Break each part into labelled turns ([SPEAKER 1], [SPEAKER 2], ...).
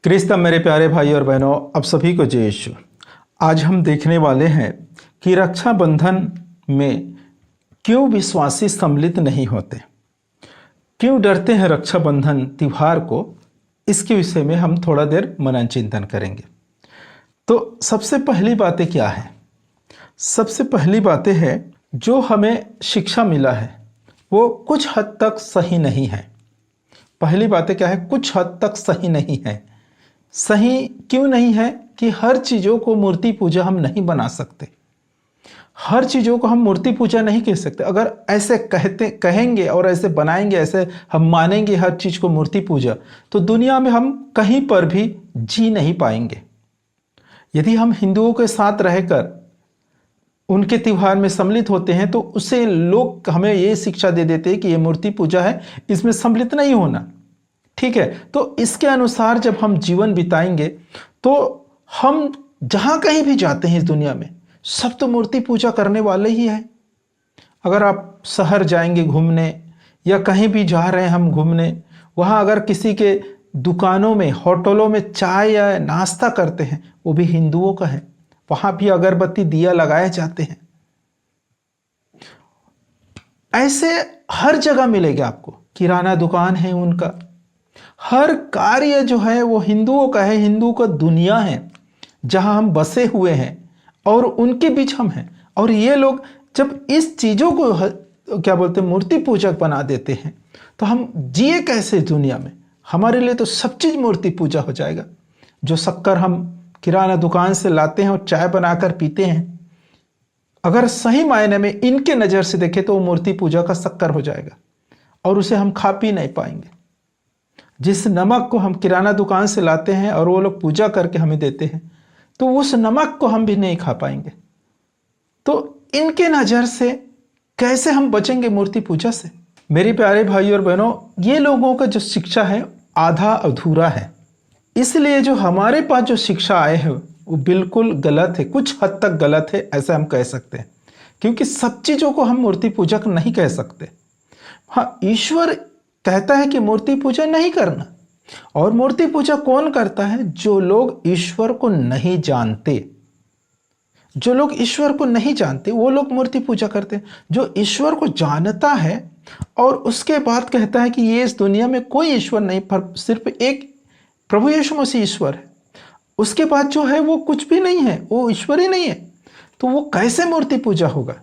[SPEAKER 1] क्रिस्तम मेरे प्यारे भाई और बहनों, आप सभी को जय यीशु। आज हम देखने वाले हैं कि रक्षाबंधन में क्यों विश्वासी सम्मिलित नहीं होते, क्यों डरते हैं रक्षाबंधन त्यौहार को। इसके विषय में हम थोड़ा देर मनन चिंतन करेंगे। तो सबसे पहली बातें क्या है? सबसे पहली बातें है जो हमें शिक्षा मिला है वो कुछ हद तक सही नहीं है। पहली बातें क्या है? कुछ हद तक सही नहीं है। सही क्यों नहीं है? कि हर चीज़ों को मूर्ति पूजा हम नहीं बना सकते, हर चीज़ों को हम मूर्ति पूजा नहीं कह सकते। अगर ऐसे कहेंगे और ऐसे बनाएंगे, ऐसे हम मानेंगे हर चीज़ को मूर्ति पूजा, तो दुनिया में हम कहीं पर भी जी नहीं पाएंगे। यदि हम हिंदुओं के साथ रहकर उनके त्यौहार में सम्मिलित होते हैं तो उससे लोग हमें ये शिक्षा दे देते हैं कि ये मूर्ति पूजा है, इसमें सम्मिलित नहीं होना। ठीक है, तो इसके अनुसार जब हम जीवन बिताएंगे तो हम जहाँ कहीं भी जाते हैं इस दुनिया में, सब तो मूर्ति पूजा करने वाले ही हैं। अगर आप शहर जाएंगे घूमने या कहीं भी जा रहे हैं हम घूमने, वहाँ अगर किसी के दुकानों में, होटलों में चाय या नाश्ता करते हैं, वो भी हिंदुओं का है, वहाँ भी अगरबत्ती दिया लगाए जाते हैं। ऐसे हर जगह मिलेगा आपको। किराना दुकान है उनका, हर कार्य जो है वो हिंदुओं का है, हिंदू का दुनिया है जहां हम बसे हुए हैं और उनके बीच हम हैं। और ये लोग जब इस चीज़ों को क्या बोलते हैं मूर्ति पूजक बना देते हैं तो हम जिए कैसे दुनिया में? हमारे लिए तो सब चीज़ मूर्ति पूजा हो जाएगा। जो शक्कर हम किराना दुकान से लाते हैं और चाय बनाकर पीते हैं, अगर सही मायने में इनके नज़र से देखें तो वो मूर्ति पूजा का शक्कर हो जाएगा और उसे हम खा पी नहीं पाएंगे। जिस नमक को हम किराना दुकान से लाते हैं और वो लोग पूजा करके हमें देते हैं, तो उस नमक को हम भी नहीं खा पाएंगे। तो इनके नज़र से कैसे हम बचेंगे मूर्ति पूजा से? मेरे प्यारे भाई और बहनों, ये लोगों का जो शिक्षा है आधा अधूरा है। इसलिए जो हमारे पास जो शिक्षा आए हैं वो बिल्कुल गलत है, कुछ हद तक गलत है ऐसा हम कह सकते हैं। क्योंकि सब चीज़ों को हम मूर्ति पूजक नहीं कह सकते। हाँ, ईश्वर कहता है कि मूर्ति पूजा नहीं करना। और मूर्ति पूजा कौन करता है? जो लोग ईश्वर को नहीं जानते। जो लोग ईश्वर को नहीं जानते वो लोग मूर्ति पूजा करते हैं। जो ईश्वर को जानता है और उसके बाद कहता है कि ये इस दुनिया में कोई ईश्वर नहीं, पर सिर्फ एक प्रभु यीशु मसीह ईश्वर है, उसके बाद जो है वो कुछ भी नहीं है, वो ईश्वर ही नहीं है, तो वो कैसे मूर्ति पूजा होगा?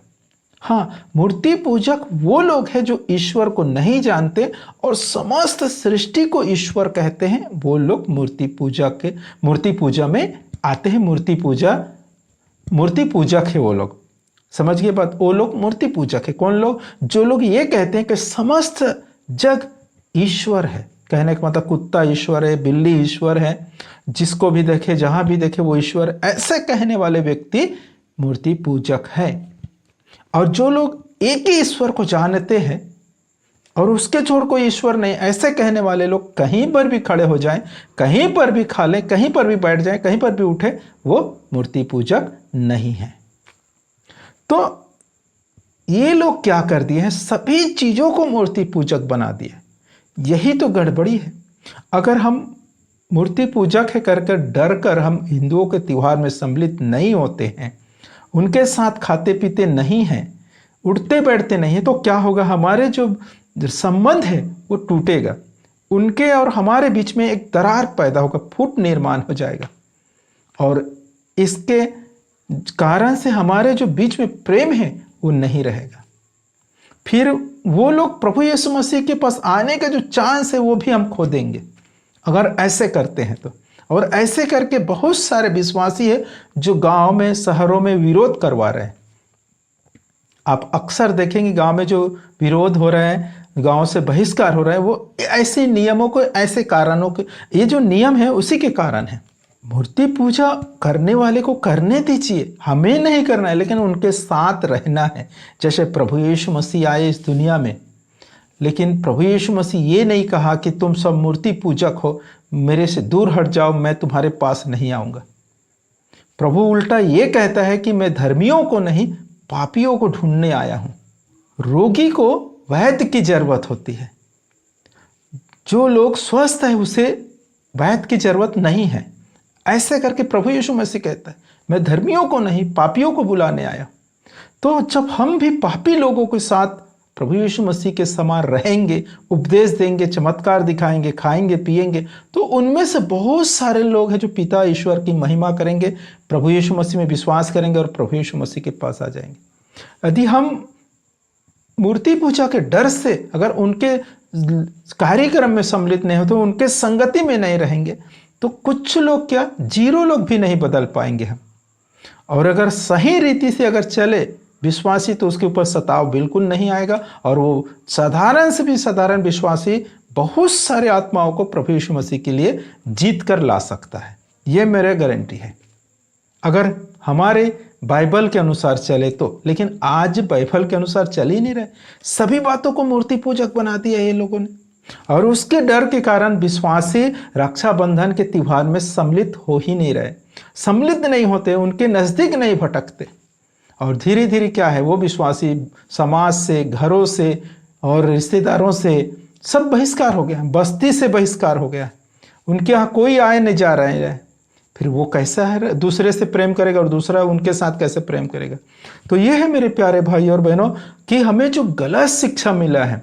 [SPEAKER 1] हाँ, मूर्ति पूजक वो लोग हैं जो ईश्वर को नहीं जानते और समस्त सृष्टि को ईश्वर कहते हैं, वो लोग मूर्ति पूजा में आते हैं। मूर्ति पूजक है वो लोग। समझ गए बात? वो लोग मूर्ति पूजक है। कौन लोग? जो लोग ये कहते हैं कि समस्त जग ईश्वर है। कहने का मतलब कुत्ता ईश्वर है, बिल्ली ईश्वर है, जिसको भी देखे जहां भी देखे वो ईश्वर है, ऐसे कहने वाले व्यक्ति मूर्ति पूजक है। और जो लोग एक ही ईश्वर को जानते हैं और उसके छोड़ कोई ईश्वर नहीं, ऐसे कहने वाले लोग कहीं पर भी खड़े हो जाएं, कहीं पर भी खा लें, कहीं पर भी बैठ जाएं, कहीं पर भी उठे, वो मूर्ति पूजक नहीं है। तो ये लोग क्या कर दिए हैं? सभी चीज़ों को मूर्ति पूजक बना दिए। यही तो गड़बड़ी है। अगर हम मूर्ति पूजक है कर डर कर हम हिंदुओं के त्यौहार में सम्मिलित नहीं होते हैं, उनके साथ खाते पीते नहीं हैं, उठते बैठते नहीं हैं, तो क्या होगा? हमारे जो संबंध है वो टूटेगा। उनके और हमारे बीच में एक दरार पैदा होगा, फूट निर्माण हो जाएगा। और इसके कारण से हमारे जो बीच में प्रेम है वो नहीं रहेगा। फिर वो लोग प्रभु यीशु मसीह के पास आने का जो चांस है वो भी हम खो देंगे अगर ऐसे करते हैं तो। और ऐसे करके बहुत सारे विश्वासी है जो गांव में, शहरों में विरोध करवा रहे हैं। आप अक्सर देखेंगे गांव में जो विरोध हो रहे हैं, गांव से बहिष्कार हो रहा है, वो ऐसे नियमों को, ऐसे कारणों के, ये जो नियम है उसी के कारण है। मूर्ति पूजा करने वाले को करने दीजिए, हमें नहीं करना है, लेकिन उनके साथ रहना है। जैसे प्रभु यीशु मसीह आए इस दुनिया में, लेकिन प्रभु यीशु मसीह ये नहीं कहा कि तुम सब मूर्ति पूजक हो, मेरे से दूर हट जाओ, मैं तुम्हारे पास नहीं आऊँगा। प्रभु उल्टा ये कहता है कि मैं धर्मियों को नहीं, पापियों को ढूंढने आया हूँ। रोगी को वैद्य की जरूरत होती है। जो लोग स्वस्थ है उसे वैद की जरूरत नहीं है। ऐसे करके प्रभु यीशु मसीह कहता है, मैं धर्मियों को नहीं पापियों को बुलाने आया। तो जब हम भी पापी लोगों के साथ प्रभु यीशु मसीह के समान रहेंगे, उपदेश देंगे, चमत्कार दिखाएंगे, खाएंगे पिएंगे, तो उनमें से बहुत सारे लोग हैं जो पिता ईश्वर की महिमा करेंगे, प्रभु यीशु मसीह में विश्वास करेंगे और प्रभु यीशु मसीह के पास आ जाएंगे। यदि हम मूर्ति पूजा के डर से अगर उनके कार्यक्रम में सम्मिलित नहीं हो, तो उनके संगति में नहीं रहेंगे, तो कुछ लोग क्या 0 लोग भी नहीं बदल पाएंगे हम। और अगर सही रीति से अगर चले विश्वासी, तो उसके ऊपर सताव बिल्कुल नहीं आएगा, और वो साधारण से भी साधारण विश्वासी बहुत सारे आत्माओं को प्रभु यीशु मसीह के लिए जीत कर ला सकता है। ये मेरे गारंटी है, अगर हमारे बाइबल के अनुसार चले तो। लेकिन आज बाइबल के अनुसार चल ही नहीं रहे, सभी बातों को मूर्ति पूजक बना दिया ये लोगों ने, और उसके डर के कारण विश्वासी रक्षाबंधन के त्योहार में सम्मिलित हो ही नहीं रहे। सम्मिलित नहीं होते, उनके नज़दीक नहीं भटकते, और धीरे धीरे क्या है, वो विश्वासी समाज से, घरों से और रिश्तेदारों से सब बहिष्कार हो गया, बस्ती से बहिष्कार हो गया। उनके यहाँ कोई आए नहीं जा रहे हैं। फिर वो कैसा है, दूसरे से प्रेम करेगा और दूसरा उनके साथ कैसे प्रेम करेगा। तो ये है मेरे प्यारे भाई और बहनों कि हमें जो गलत शिक्षा मिला है,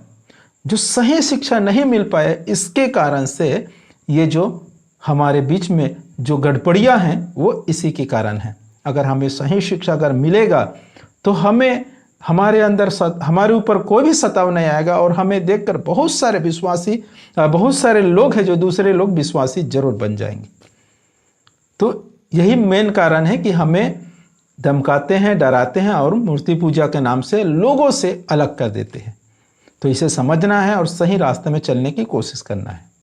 [SPEAKER 1] जो सही शिक्षा नहीं मिल पाए, इसके कारण से ये जो हमारे बीच में जो गड़बड़ियाँ हैं वो इसी के कारण हैं। अगर हमें सही शिक्षा अगर मिलेगा तो हमें हमारे अंदर हमारे ऊपर कोई भी सताव नहीं आएगा, और हमें देखकर बहुत सारे विश्वासी, बहुत सारे लोग हैं जो दूसरे लोग विश्वासी जरूर बन जाएंगे। तो यही मेन कारण है कि हमें धमकाते हैं, डराते हैं और मूर्ति पूजा के नाम से लोगों से अलग कर देते हैं। तो इसे समझना है और सही रास्ते में चलने की कोशिश करना है।